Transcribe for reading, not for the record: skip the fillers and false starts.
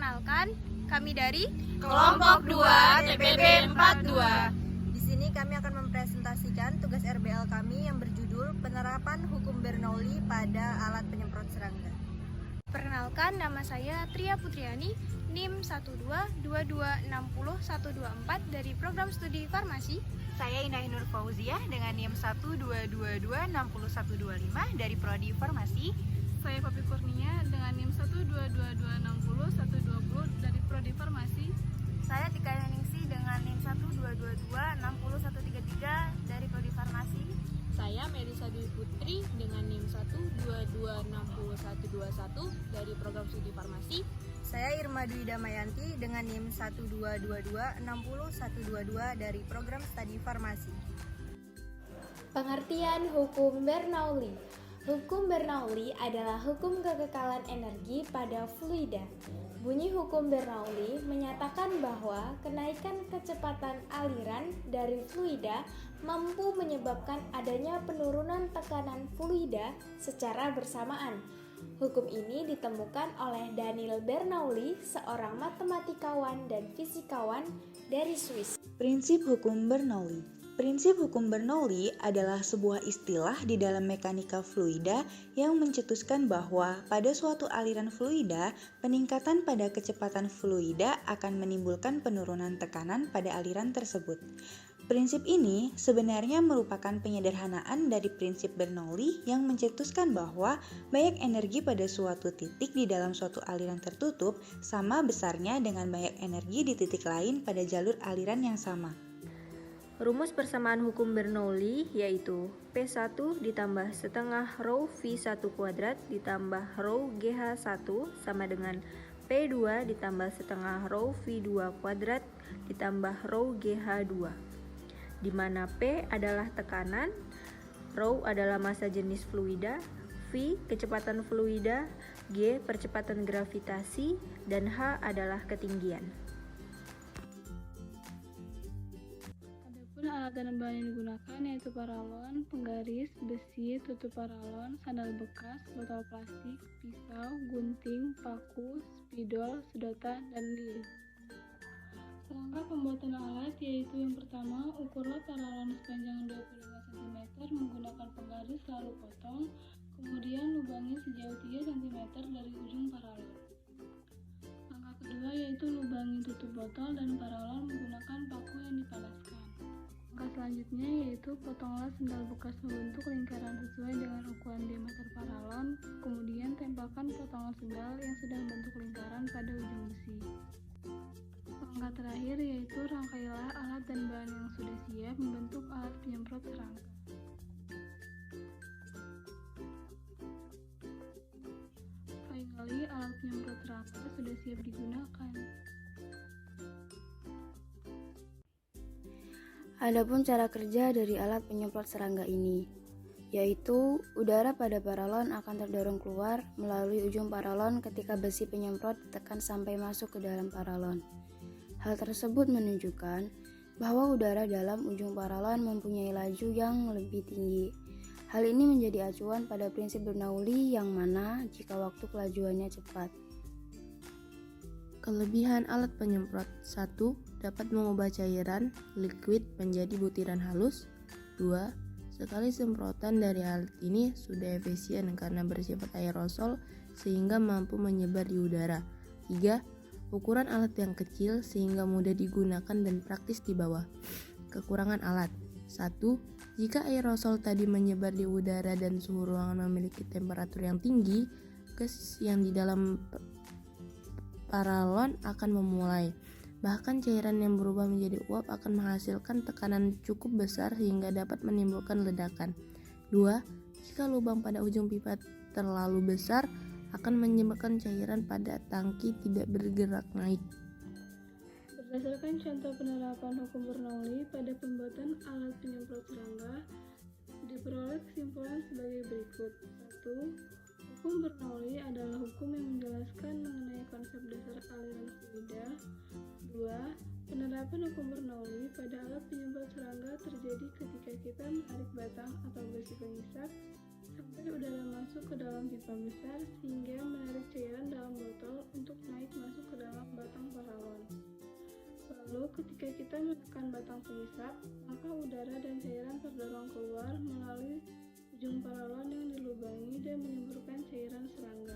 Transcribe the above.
Perkenalkan, kami dari Kelompok 2 TPB 42. Di sini kami akan mempresentasikan tugas RBL kami yang berjudul Penerapan Hukum Bernoulli pada Alat Penyemprot Serangga. Perkenalkan, nama saya Tria Putriani, NIM 122260124 dari Program Studi Farmasi. Saya Indah Nur Fauziah dengan NIM 122226125 dari Prodi Farmasi. Saya Papi Kurnia dengan NIM 122260120 dari Prodi Farmasi. Saya Tika Yoningsi dengan NIM 122260133 dari Prodi Farmasi. Saya Melisa Dwi Putri dengan NIM 1226121 dari Program Studi Farmasi. Saya Irma Dwi Damayanti dengan NIM 122260122 dari Program Studi Farmasi. Pengertian Hukum Bernoulli. Hukum Bernoulli adalah hukum kekekalan energi pada fluida. Bunyi hukum Bernoulli menyatakan bahwa kenaikan kecepatan aliran dari fluida mampu menyebabkan adanya penurunan tekanan fluida secara bersamaan. Hukum ini ditemukan oleh Daniel Bernoulli, seorang matematikawan dan fisikawan dari Swiss. Prinsip hukum Bernoulli. Prinsip hukum Bernoulli adalah sebuah istilah di dalam mekanika fluida yang mencetuskan bahwa pada suatu aliran fluida, peningkatan pada kecepatan fluida akan menimbulkan penurunan tekanan pada aliran tersebut. Prinsip ini sebenarnya merupakan penyederhanaan dari prinsip Bernoulli yang mencetuskan bahwa banyak energi pada suatu titik di dalam suatu aliran tertutup sama besarnya dengan banyak energi di titik lain pada jalur aliran yang sama. Rumus persamaan hukum Bernoulli yaitu P1 ditambah setengah rho V1 kuadrat ditambah rho GH1 sama dengan P2 ditambah setengah rho V2 kuadrat ditambah rho GH2, di mana P adalah tekanan, rho adalah massa jenis fluida, V kecepatan fluida, G percepatan gravitasi, dan H adalah ketinggian. Alat dan bahan yang digunakan yaitu paralon, penggaris, besi, tutup paralon, sandal bekas, botol plastik, pisau, gunting, paku, spidol, sedotan, dan lilin. Langkah pembuatan alat yaitu yang pertama, ukurlah paralon sepanjang 25 cm menggunakan penggaris lalu potong, kemudian lubangi sejauh 3 cm dari ujung paralon. Langkah kedua yaitu lubangi tutup botol dan paralon menggunakan paku yang dipanaskan. Langkah selanjutnya yaitu potonglah sendal bekas membentuk lingkaran sesuai dengan ukuran diameter paralon, kemudian tempelkan potongan sendal yang sudah membentuk lingkaran pada ujung besi. Langkah terakhir yaitu rangkailah alat dan bahan yang sudah siap membentuk alat penyemprot serangga. Finally, alat penyemprot serangga sudah siap digunakan. Adapun cara kerja dari alat penyemprot serangga ini, yaitu udara pada paralon akan terdorong keluar melalui ujung paralon ketika besi penyemprot ditekan sampai masuk ke dalam paralon. Hal tersebut menunjukkan bahwa udara dalam ujung paralon mempunyai laju yang lebih tinggi. Hal ini menjadi acuan pada prinsip Bernoulli yang mana jika waktu kelajuannya cepat. Kelebihan alat penyemprot: 1. Dapat mengubah cairan liquid menjadi butiran halus. 2. Sekali semprotan dari alat ini sudah efisien karena bersifat aerosol sehingga mampu menyebar di udara. 3. Ukuran alat yang kecil sehingga mudah digunakan dan praktis dibawa. Kekurangan alat: 1. Jika aerosol tadi menyebar di udara dan suhu ruangan memiliki temperatur yang tinggi, gas yang di dalam paralon akan memulai. Bahkan cairan yang berubah menjadi uap akan menghasilkan tekanan cukup besar hingga dapat menimbulkan ledakan. 2. Jika lubang pada ujung pipa terlalu besar, akan menyebabkan cairan pada tangki tidak bergerak naik. Berdasarkan contoh penerapan hukum Bernoulli pada pembuatan alat penyemprot serangga, diperoleh kesimpulan sebagai berikut. 1. Hukum Bernoulli adalah hukum yang menjelaskan mengenai konsep dasar aliran fluida. 2. Penerapan hukum Bernoulli pada alat penyemprot serangga terjadi ketika kita menarik batang atau besi pengisap sampai udara masuk ke dalam pipa besar sehingga menarik cairan dalam botol untuk naik masuk ke dalam batang paralon. Lalu ketika kita menekan batang pengisap, maka udara dan cairan terdorong keluar melalui ujung paralon yang dilubangi dan menyemburkan cairan serangga